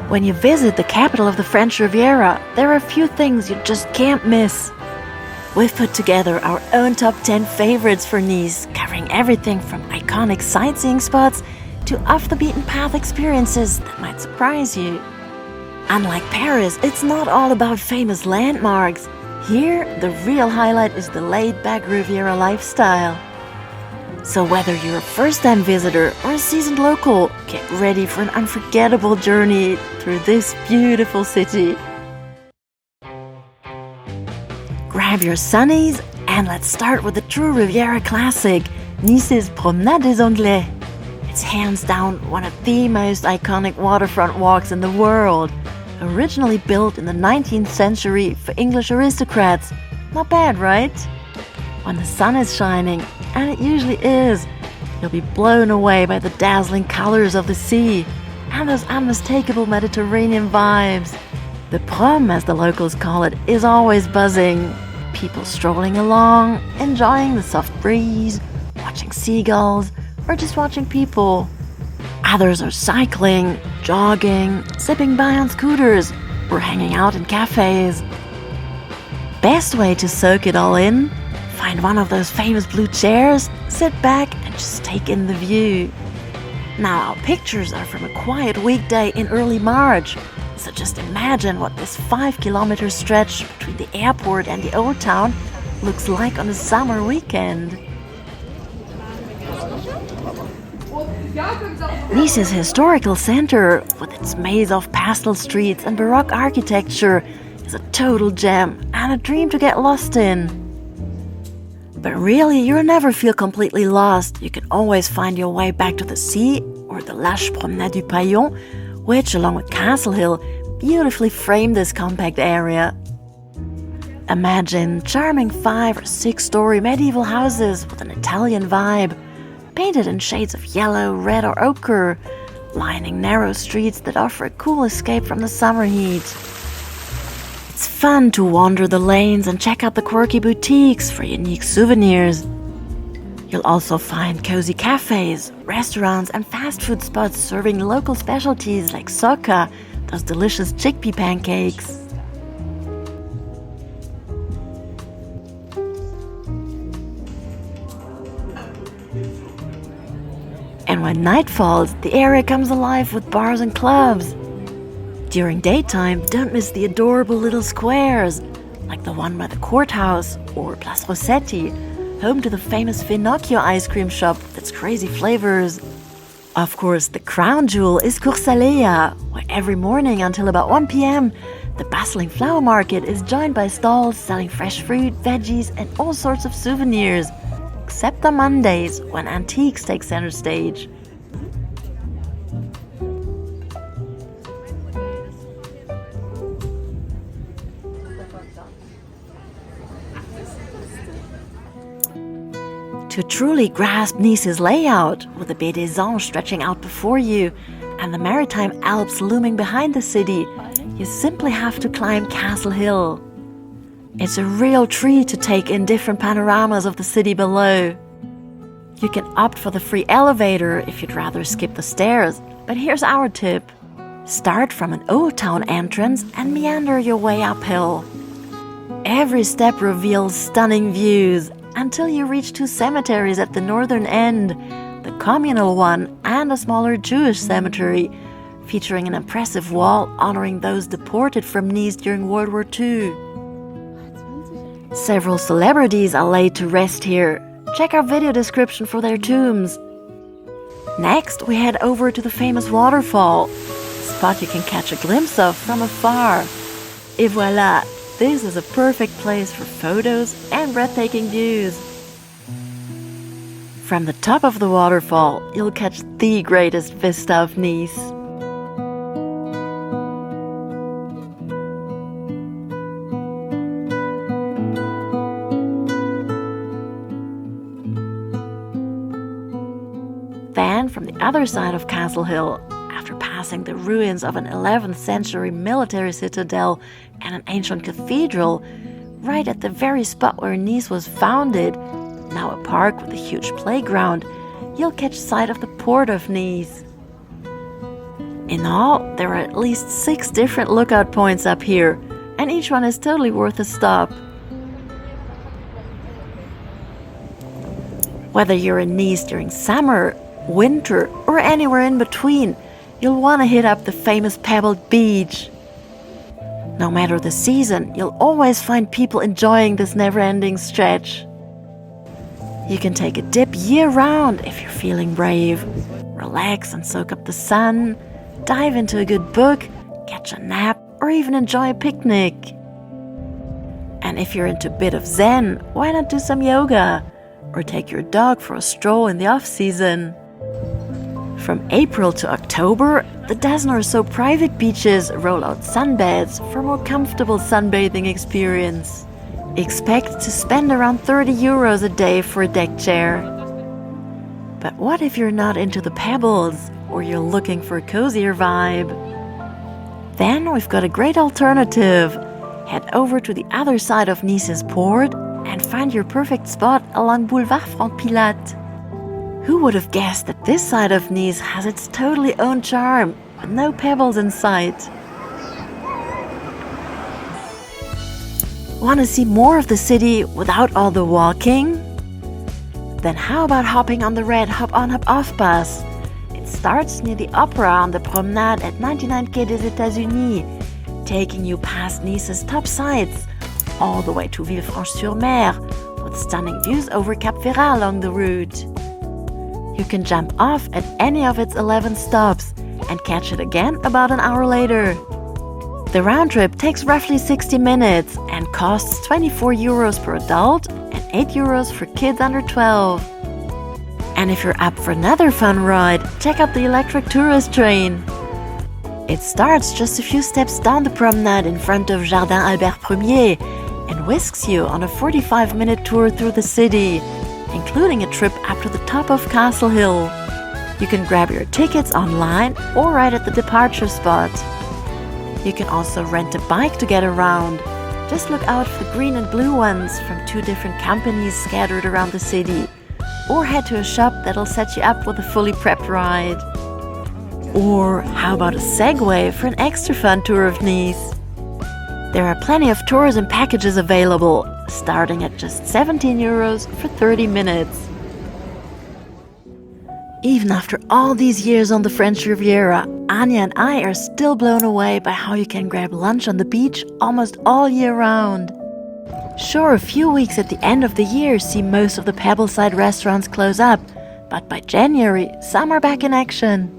When you visit the capital of the French Riviera, there are a few things you just can't miss. We've put together our own top 10 favorites for Nice, covering everything from iconic sightseeing spots to off-the-beaten-path experiences that might surprise you. Unlike Paris, it's not all about famous landmarks. Here, the real highlight is the laid-back Riviera lifestyle. So whether you're a first-time visitor or a seasoned local, get ready for an unforgettable journey through this beautiful city. Grab your sunnies and let's start with the true Riviera classic, Nice's Promenade des Anglais. It's hands down one of the most iconic waterfront walks in the world. Originally built in the 19th century for English aristocrats. Not bad, right? When the sun is shining, and it usually is, you'll be blown away by the dazzling colors of the sea and those unmistakable Mediterranean vibes. The Prom, as the locals call it, is always buzzing. People strolling along, enjoying the soft breeze, watching seagulls, or just watching people. Others are cycling, jogging, zipping by on scooters, or hanging out in cafes. Best way to soak it all in? Find one of those famous blue chairs, sit back and just take in the view. Now our pictures are from a quiet weekday in early March, so just imagine what this 5-kilometer stretch between the airport and the old town looks like on a summer weekend. Nice's historical center, with its maze of pastel streets and Baroque architecture, is a total gem and a dream to get lost in. But really, you'll never feel completely lost. You can always find your way back to the sea or the lush Promenade du Paillon, which, along with Castle Hill, beautifully frame this compact area. Imagine charming 5- or 6-story medieval houses with an Italian vibe, painted in shades of yellow, red or ochre, lining narrow streets that offer a cool escape from the summer heat. It's fun to wander the lanes and check out the quirky boutiques for unique souvenirs. You'll also find cozy cafes, restaurants and fast food spots serving local specialties like socca, those delicious chickpea pancakes. And when night falls, the area comes alive with bars and clubs. During daytime, don't miss the adorable little squares, like the one by the courthouse or Place Rossetti, home to the famous Finocchio ice cream shop with its crazy flavors. Of course, the crown jewel is Cours Saleya, where every morning until about 1 p.m., the bustling flower market is joined by stalls selling fresh fruit, veggies, and all sorts of souvenirs, except on Mondays, when antiques take center stage. To truly grasp Nice's layout, with the Baie des Anges stretching out before you and the maritime Alps looming behind the city, you simply have to climb Castle Hill. It's a real treat to take in different panoramas of the city below. You can opt for the free elevator if you'd rather skip the stairs, but here's our tip. Start from an old town entrance and meander your way uphill. Every step reveals stunning views, until you reach 2 cemeteries at the northern end, the Communal one and a smaller Jewish cemetery, featuring an impressive wall honoring those deported from Nice during World War II. Several celebrities are laid to rest here. Check our video description for their tombs. Next, we head over to the famous waterfall, a spot you can catch a glimpse of from afar. Et voilà! This is a perfect place for photos and breathtaking views. From the top of the waterfall, you'll catch the greatest vista of Nice. Then, from the other side of Castle Hill, after passing the ruins of an 11th century military citadel and an ancient cathedral, right at the very spot where Nice was founded, now a park with a huge playground, you'll catch sight of the port of Nice. In all, there are at least 6 different lookout points up here, and each one is totally worth a stop. Whether you're in Nice during summer, winter, or anywhere in between, you'll want to hit up the famous pebbled beach. No matter the season, you'll always find people enjoying this never-ending stretch. You can take a dip year-round if you're feeling brave. Relax and soak up the sun, dive into a good book, catch a nap, or even enjoy a picnic. And if you're into a bit of zen, why not do some yoga? Or take your dog for a stroll in the off-season. From April to October, the dozen or so private beaches roll out sunbeds for a more comfortable sunbathing experience. Expect to spend around €30 a day for a deck chair. But what if you're not into the pebbles, or you're looking for a cozier vibe? Then we've got a great alternative. Head over to the other side of Nice's port and find your perfect spot along Boulevard Franck Pilatte. Who would have guessed that this side of Nice has its totally own charm, with no pebbles in sight? Want to see more of the city without all the walking? Then how about hopping on the red hop-on hop-off bus? It starts near the opera on the Promenade at 99 Quai des États-Unis, taking you past Nice's top sights, all the way to Villefranche-sur-Mer, with stunning views over Cap Ferrat along the route. You can jump off at any of its 11 stops and catch it again about an hour later. The round trip takes roughly 60 minutes and costs €24 per adult and €8 for kids under 12. And if you're up for another fun ride, check out the electric tourist train. It starts just a few steps down the promenade in front of Jardin Albert Ier and whisks you on a 45-minute tour through the city, including a trip up to the top of Castle Hill. You can grab your tickets online or right at the departure spot. You can also rent a bike to get around. Just look out for the green and blue ones from 2 different companies scattered around the city. Or head to a shop that'll set you up with a fully prepped ride. Or how about a Segway for an extra fun tour of Nice? There are plenty of tours and packages available, starting at just €17 for 30 minutes. Even after all these years on the French Riviera, Anja and I are still blown away by how you can grab lunch on the beach almost all year round. Sure, a few weeks at the end of the year see most of the Pebbleside restaurants close up, but by January, some are back in action.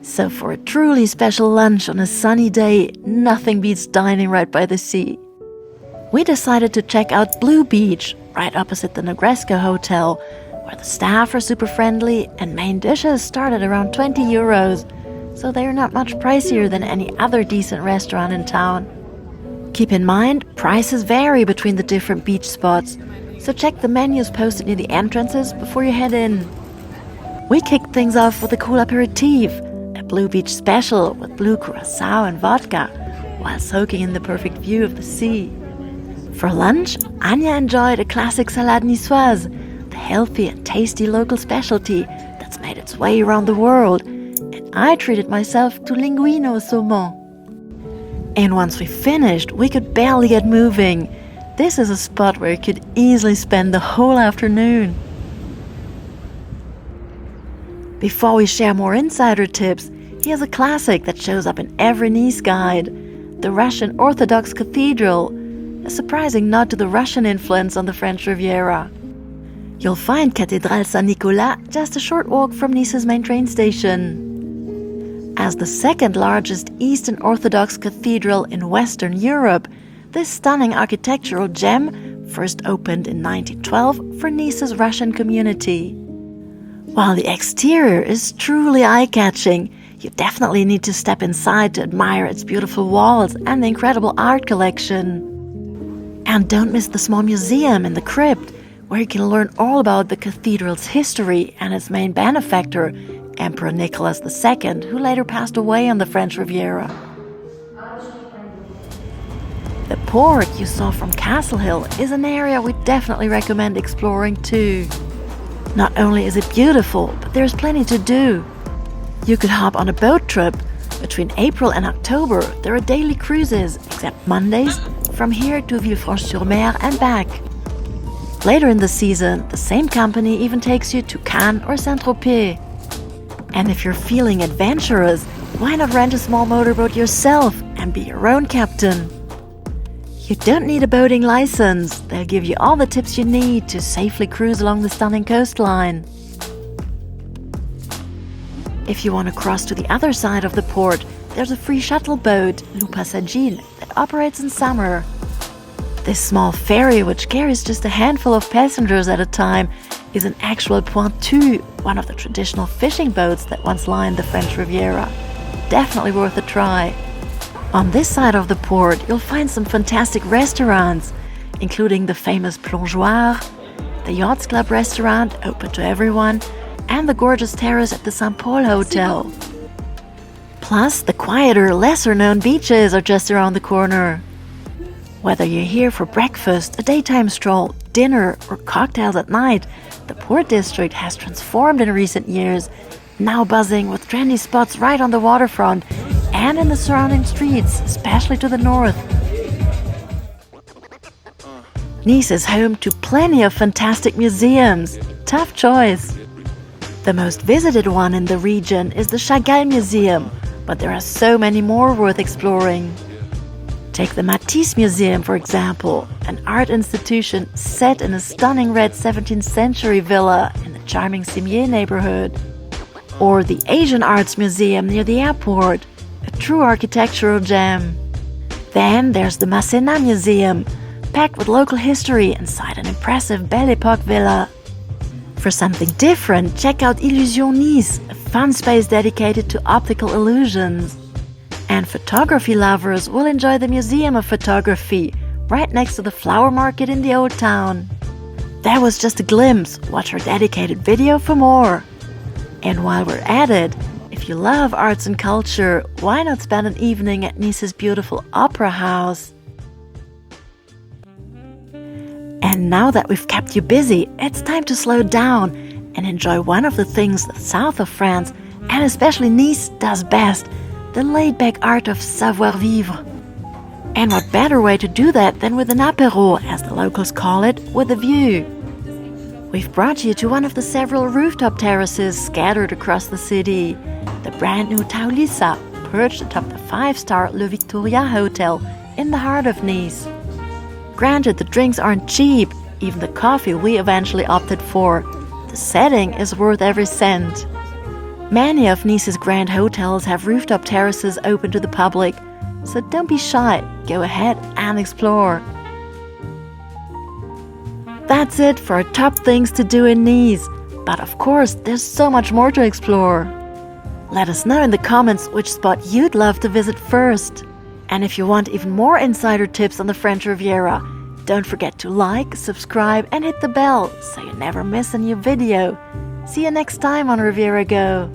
So for a truly special lunch on a sunny day, nothing beats dining right by the sea. We decided to check out Blue Beach, right opposite the Negresco Hotel, where the staff are super friendly and main dishes start at around €20, so they're not much pricier than any other decent restaurant in town. Keep in mind, prices vary between the different beach spots, so check the menus posted near the entrances before you head in. We kicked things off with a cool aperitif, a Blue Beach special with blue curacao and vodka, while soaking in the perfect view of the sea. For lunch, Anja enjoyed a classic salade niçoise, the healthy and tasty local specialty that's made its way around the world, and I treated myself to linguine au saumon. And once we finished, we could barely get moving. This is a spot where you could easily spend the whole afternoon. Before we share more insider tips, here's a classic that shows up in every Nice guide, the Russian Orthodox Cathedral, a surprising nod to the Russian influence on the French Riviera. You'll find Cathedral Saint-Nicolas just a short walk from Nice's main train station. As the second largest Eastern Orthodox cathedral in Western Europe, this stunning architectural gem first opened in 1912 for Nice's Russian community. While the exterior is truly eye-catching, you definitely need to step inside to admire its beautiful walls and the incredible art collection. And don't miss the small museum in the crypt, where you can learn all about the cathedral's history and its main benefactor, Emperor Nicholas II, who later passed away on the French Riviera. The port you saw from Castle Hill is an area we definitely recommend exploring too. Not only is it beautiful, but there's plenty to do. You could hop on a boat trip, between April and October, there are daily cruises, except Mondays, from here to Villefranche-sur-Mer and back. Later in the season, the same company even takes you to Cannes or Saint-Tropez. And if you're feeling adventurous, why not rent a small motorboat yourself and be your own captain? You don't need a boating license. They'll give you all the tips you need to safely cruise along the stunning coastline. If you want to cross to the other side of the port, there's a free shuttle boat, Le Passagier, that operates in summer. This small ferry, which carries just a handful of passengers at a time, is an actual pointu, one of the traditional fishing boats that once lined the French Riviera. Definitely worth a try. On this side of the port, you'll find some fantastic restaurants, including the famous Plongeoir, the Yachts Club restaurant, open to everyone, and the gorgeous terrace at the St. Paul Hotel. Plus, the quieter, lesser-known beaches are just around the corner. Whether you're here for breakfast, a daytime stroll, dinner, or cocktails at night, the Port District has transformed in recent years, now buzzing with trendy spots right on the waterfront and in the surrounding streets, especially to the north. Nice is home to plenty of fantastic museums. Tough choice. The most visited one in the region is the Chagall Museum, but there are so many more worth exploring. Take the Matisse Museum, for example, an art institution set in a stunning red 17th century villa in the charming Cimier neighborhood. Or the Asian Arts Museum near the airport, a true architectural gem. Then there's the Masséna Museum, packed with local history inside an impressive Belle Époque villa. For something different, check out Illusion Nice, a fun space dedicated to optical illusions. And photography lovers will enjoy the Museum of Photography, right next to the flower market in the Old Town. That was just a glimpse. Watch our dedicated video for more. And while we're at it, if you love arts and culture, why not spend an evening at Nice's beautiful Opera House? And now that we've kept you busy, it's time to slow down and enjoy one of the things the south of France, and especially Nice, does best: the laid-back art of savoir-vivre. And what better way to do that than with an apéro, as the locals call it, with a view. We've brought you to one of the several rooftop terraces scattered across the city. The brand new Taulissa, perched atop the 5-star Le Victoria Hotel in the heart of Nice. Granted, the drinks aren't cheap, even the coffee we eventually opted for. The setting is worth every cent. Many of Nice's grand hotels have rooftop terraces open to the public, so don't be shy, go ahead and explore. That's it for our top things to do in Nice, but of course there's so much more to explore. Let us know in the comments which spot you'd love to visit first. And if you want even more insider tips on the French Riviera, don't forget to like, subscribe and hit the bell so you never miss a new video. See you next time on Riviera Go!